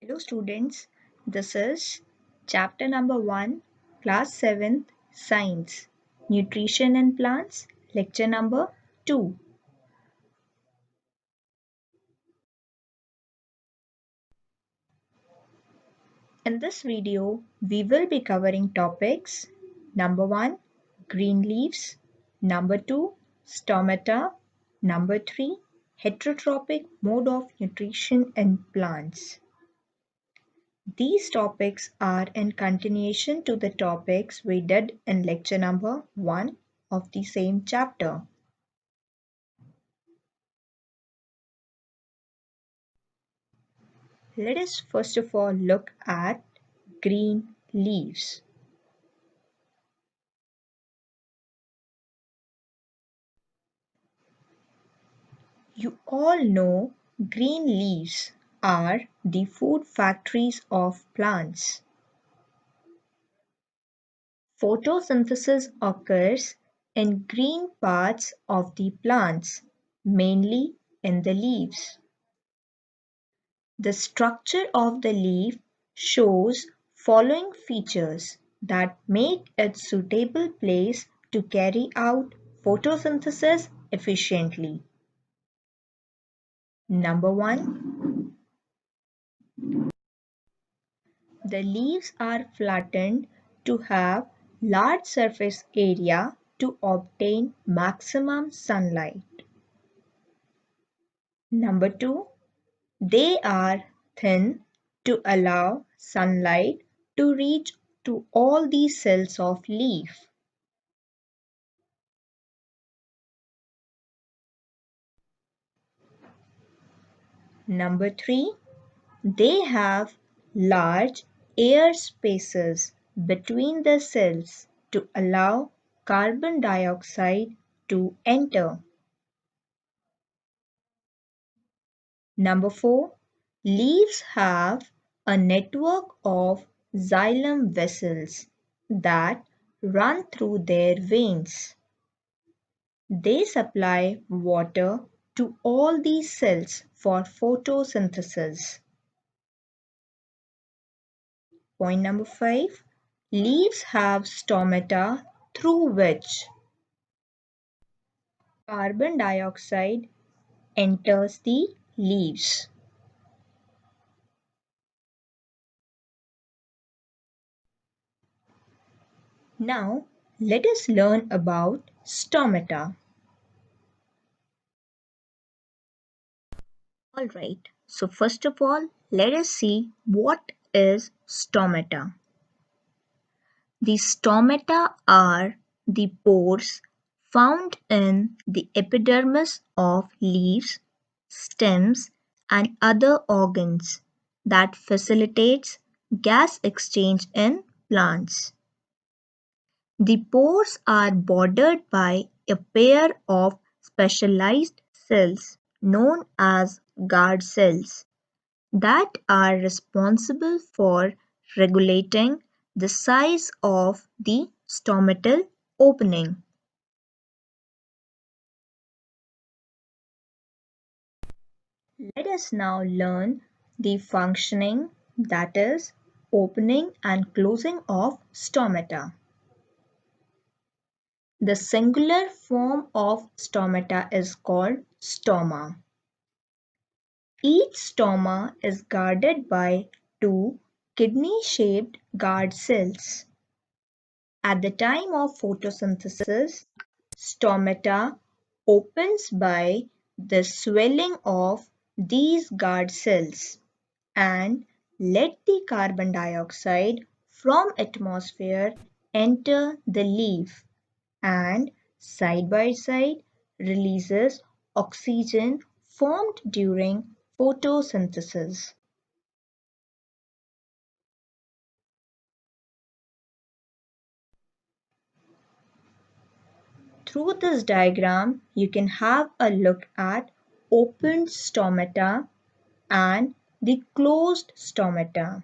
Hello students, this is chapter number 1, class 7th, Science, Nutrition and Plants, lecture number 2. In this video, we will be covering topics number 1, green leaves, number 2, stomata, number 3, heterotrophic mode of nutrition in plants. These topics are in continuation to the topics we did in lecture number 1 of the same chapter. Let us first of all look at green leaves. You all know green leaves are the food factories of plants. Photosynthesis occurs in green parts of the plants, mainly in the leaves. The structure of the leaf shows following features that make it suitable place to carry out photosynthesis efficiently. Number 1. The leaves are flattened to have large surface area to obtain maximum sunlight. Number 2. They are thin to allow sunlight to reach to all the cells of leaf. Number 3. They have large air spaces between the cells to allow carbon dioxide to enter. Number 4. Leaves have a network of xylem vessels that run through their veins. They supply water to all these cells for photosynthesis. Point number 5. Leaves have stomata through which carbon dioxide enters the leaves. Now, let us learn about stomata. Alright, so first of all, let us see what is stomata. The stomata are the pores found in the epidermis of leaves, stems, and other organs that facilitates gas exchange in plants. The pores are bordered by a pair of specialized cells known as guard cells that are responsible for regulating the size of the stomatal opening. Let us now learn the functioning, that is, opening and closing of stomata. The singular form of stomata is called stoma. Each stoma is guarded by two kidney-shaped guard cells. At the time of photosynthesis, stomata opens by the swelling of these guard cells and let the carbon dioxide from atmosphere enter the leaf and side by side releases oxygen formed during photosynthesis. Through this diagram, you can have a look at opened stomata and the closed stomata.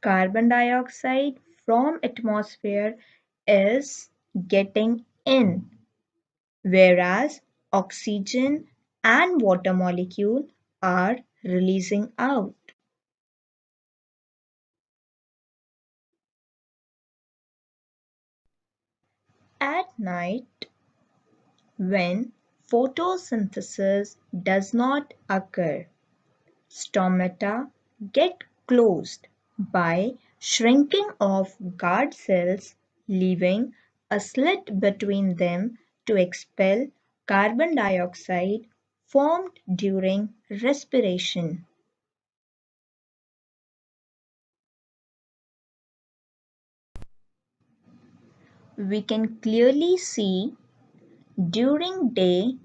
Carbon dioxide from atmosphere is getting in, whereas oxygen and water molecule are releasing out. At night, when photosynthesis does not occur, stomata get closed by shrinking of guard cells, leaving a slit between them to expel carbon dioxide formed during respiration. We can clearly see during day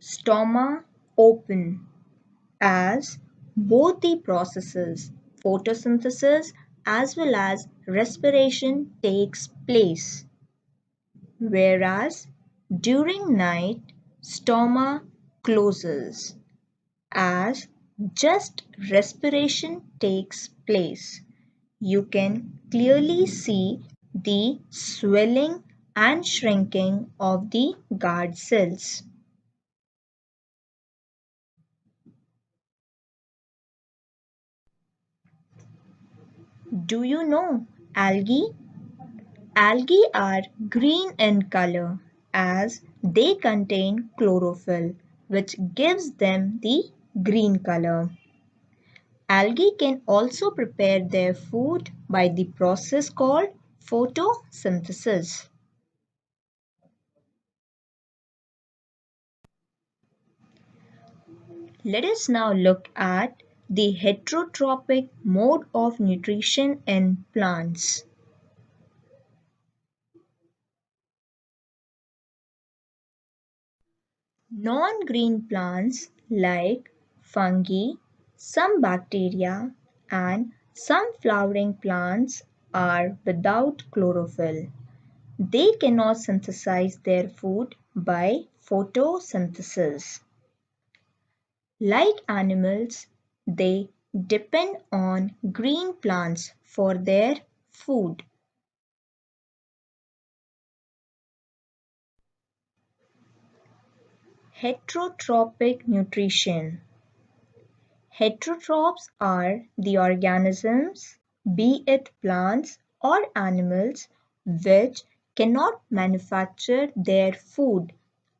stoma open as both the processes photosynthesis as well as respiration takes place, whereas during night stoma closes as just respiration takes place. You can clearly see the swelling and shrinking of the guard cells. Do you know algae? Algae are green in color as they contain chlorophyll, which gives them the green color. Algae can also prepare their food by the process called photosynthesis. Let us now look at the heterotrophic mode of nutrition in plants. Non-green plants like fungi, some bacteria, and some flowering plants are without chlorophyll. They cannot synthesize their food by photosynthesis. Like animals, they depend on green plants for their food. Heterotrophic nutrition. Heterotrophs are the organisms, be it plants or animals, which cannot manufacture their food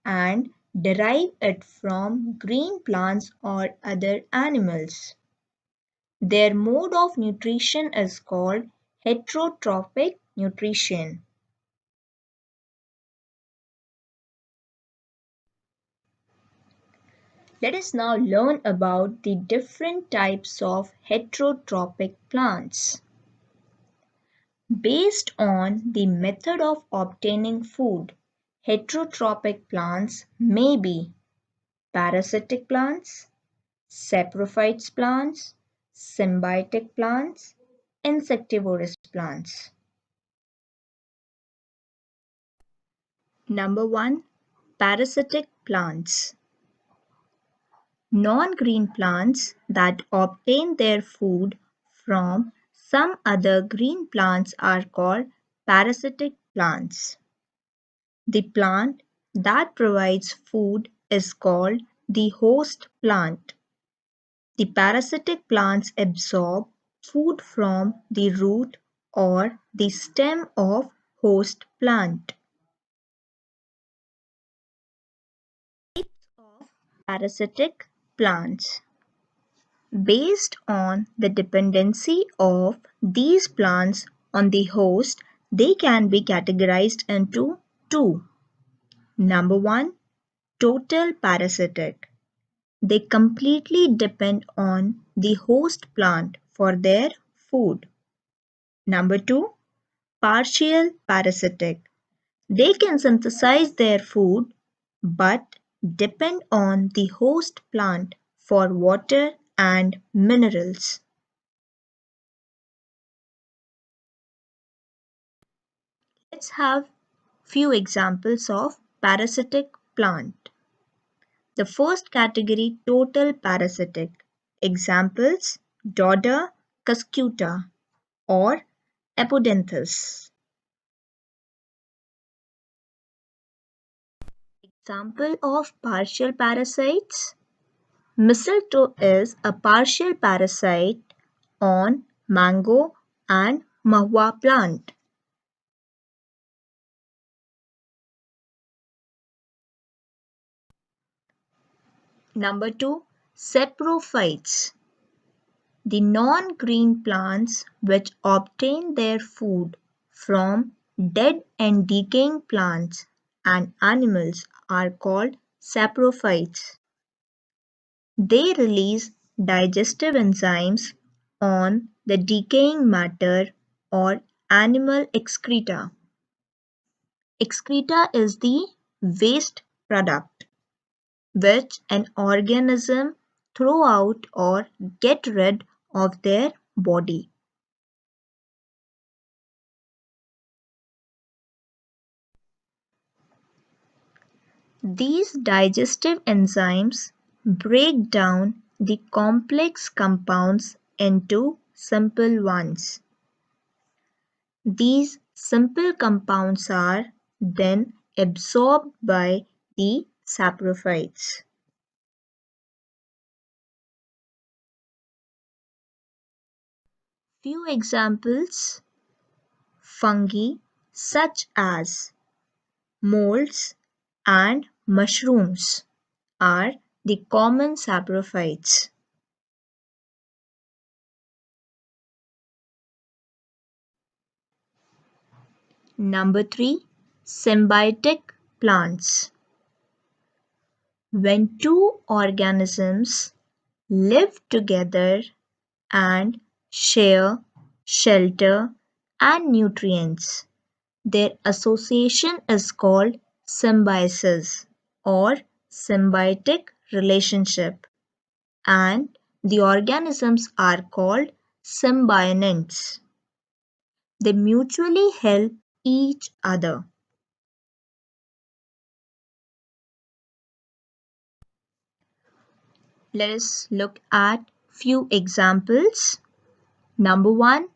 and derive it from green plants or other animals. Their mode of nutrition is called heterotrophic nutrition. Let us now learn about the different types of heterotrophic plants. Based on the method of obtaining food, heterotrophic plants may be parasitic plants, saprophytes plants, symbiotic plants, insectivorous plants. Number 1. Parasitic plants. Non-green plants that obtain their food from some other green plants are called parasitic plants. The plant that provides food is called the host plant. The parasitic plants absorb food from the root or the stem of host plant. Types of parasitic plants. Based on the dependency of these plants on the host, they can be categorized into two. Number 1, total parasitic. They completely depend on the host plant for their food. Number 2, partial parasitic. They can synthesize their food but depend on the host plant for water and minerals. Let's have few examples of parasitic plant. The first category, total parasitic. Examples, Dodder cuscuta or Apodenthus. Example of partial parasites. Mistletoe is a partial parasite on mango and mahua plant. Number 2, saprophytes. The non-green plants which obtain their food from dead and decaying plants and animals are called saprophytes. They release digestive enzymes on the decaying matter or animal excreta. Excreta is the waste product which an organism throw out or get rid of their body. These digestive enzymes break down the complex compounds into simple ones. These simple compounds are then absorbed by the saprophytes. Few examples: fungi such as molds and mushrooms are the common saprophytes. Number 3, symbiotic plants. When two organisms live together and share shelter and nutrients, their association is called symbiosis or symbiotic relationship, and the organisms are called symbionts. They mutually help each other. Let us look at few examples. Number 1,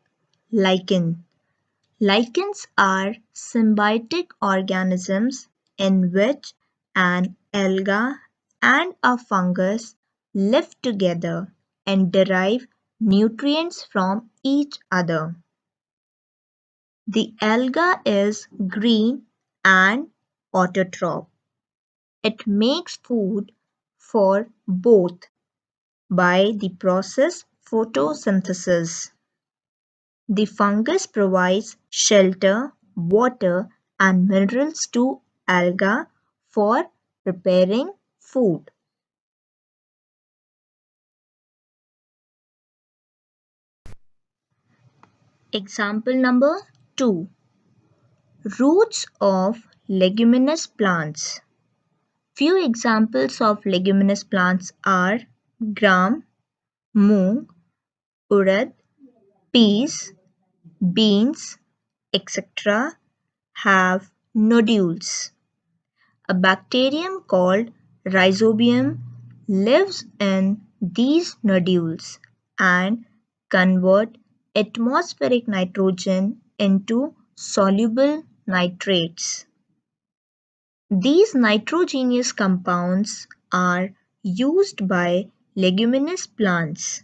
lichen. Lichens are symbiotic organisms in which an alga and a fungus live together and derive nutrients from each other. The alga is green and autotroph. It makes food for both by the process photosynthesis. The fungus provides shelter, water, and minerals to alga for preparing food. Example number 2, roots of leguminous plants. Few examples of leguminous plants are gram, moong, urad, peas, beans, etc. have nodules. A bacterium called rhizobium lives in these nodules and convert atmospheric nitrogen into soluble nitrates. These nitrogenous compounds are used by leguminous plants.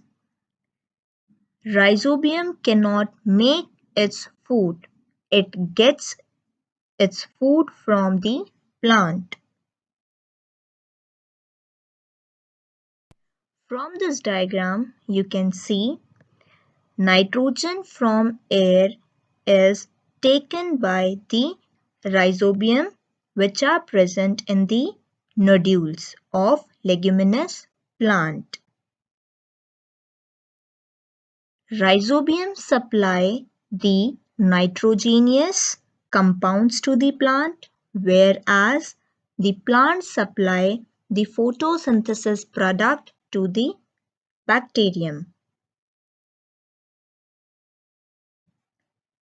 Rhizobium cannot make its food. It gets its food from the plant. From this diagram, you can see nitrogen from air is taken by the rhizobium, which are present in the nodules of leguminous plant. Rhizobium supply the nitrogenous compounds to the plant, whereas the plant supply the photosynthesis product to the bacterium.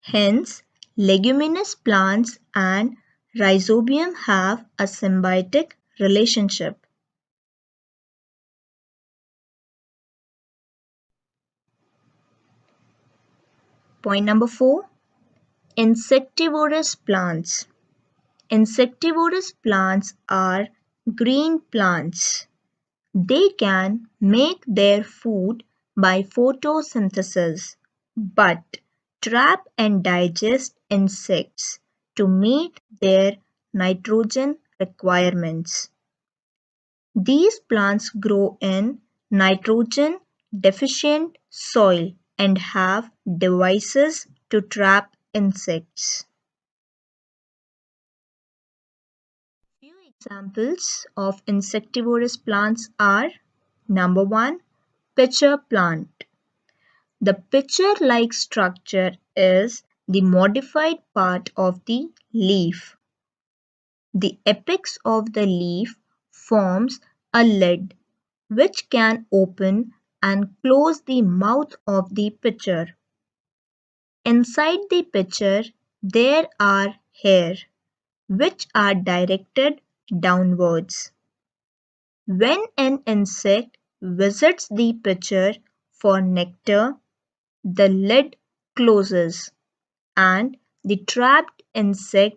Hence, leguminous plants and rhizobium have a symbiotic relationship. Point number 4, insectivorous plants. Insectivorous plants are green plants. They can make their food by photosynthesis, but trap and digest insects to meet their nitrogen requirements. These plants grow in nitrogen deficient soil and have devices to trap insects. Few examples of insectivorous plants are: number 1, pitcher plant. The pitcher-like structure is the modified part of the leaf. The apex of the leaf forms a lid which can open and close the mouth of the pitcher. Inside the pitcher there are hairs which are directed downwards. When an insect visits the pitcher for nectar, the lid closes and the trapped insect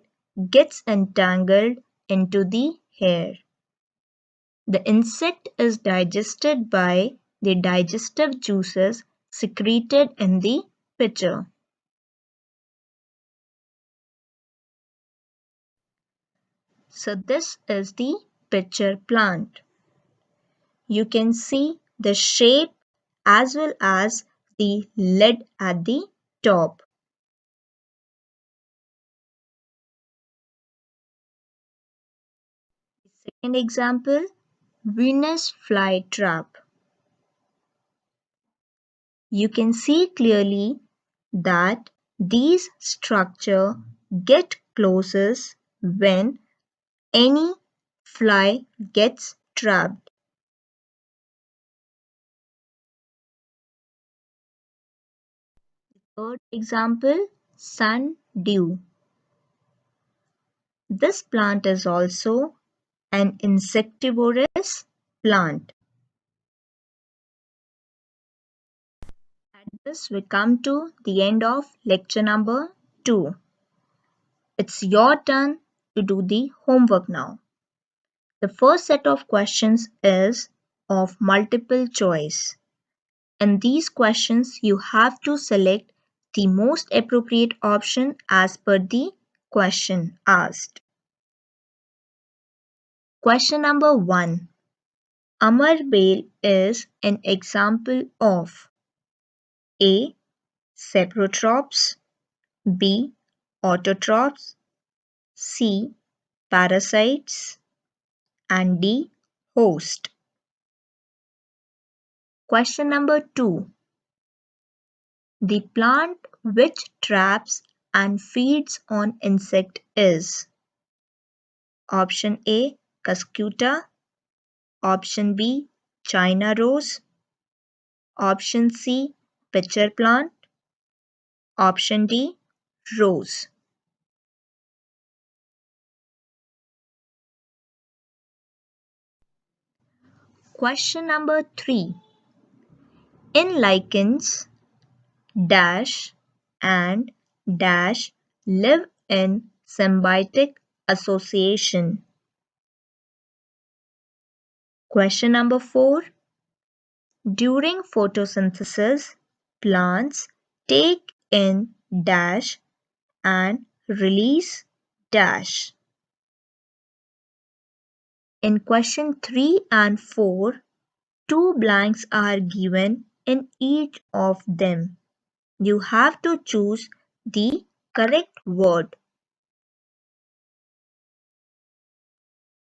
gets entangled into the hair. The insect is digested by the digestive juices secreted in the pitcher. So this is the pitcher plant. You can see the shape as well as the lid at the top. Second example, Venus flytrap. You can see clearly that these structure get closes when any fly gets trapped. Third example, sundew. This plant is also an insectivorous plant. At this, we come to the end of lecture number 2. It's your turn to do the homework now. The first set of questions is of multiple choice. In these questions, you have to select the most appropriate option as per the question asked. Question number 1. Amar bale is an example of A. Saprotrops, B. Autotrophs, C. Parasites, and D. Host. Question number 2. The plant which traps and feeds on insect is option A. Cuscuta, option B. China rose, option C. Pitcher plant, option D. Rose. Question number 3. In lichens, dash and dash live in symbiotic association. Question number 4. During photosynthesis, plants take in dash and release dash. In question 3 and 4, 2 blanks are given in each of them. You have to choose the correct word.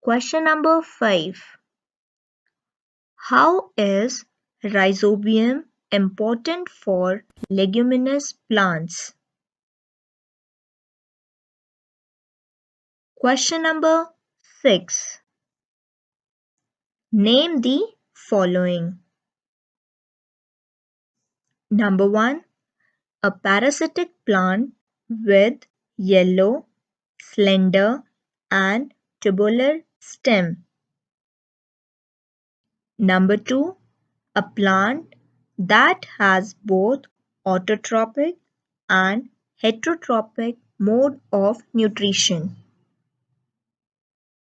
Question number 5. How is rhizobium important for leguminous plants? Question number 6. Name the following. Number 1. A parasitic plant with yellow, slender, and tubular stem. Number 2. A plant that has both autotrophic and heterotrophic mode of nutrition.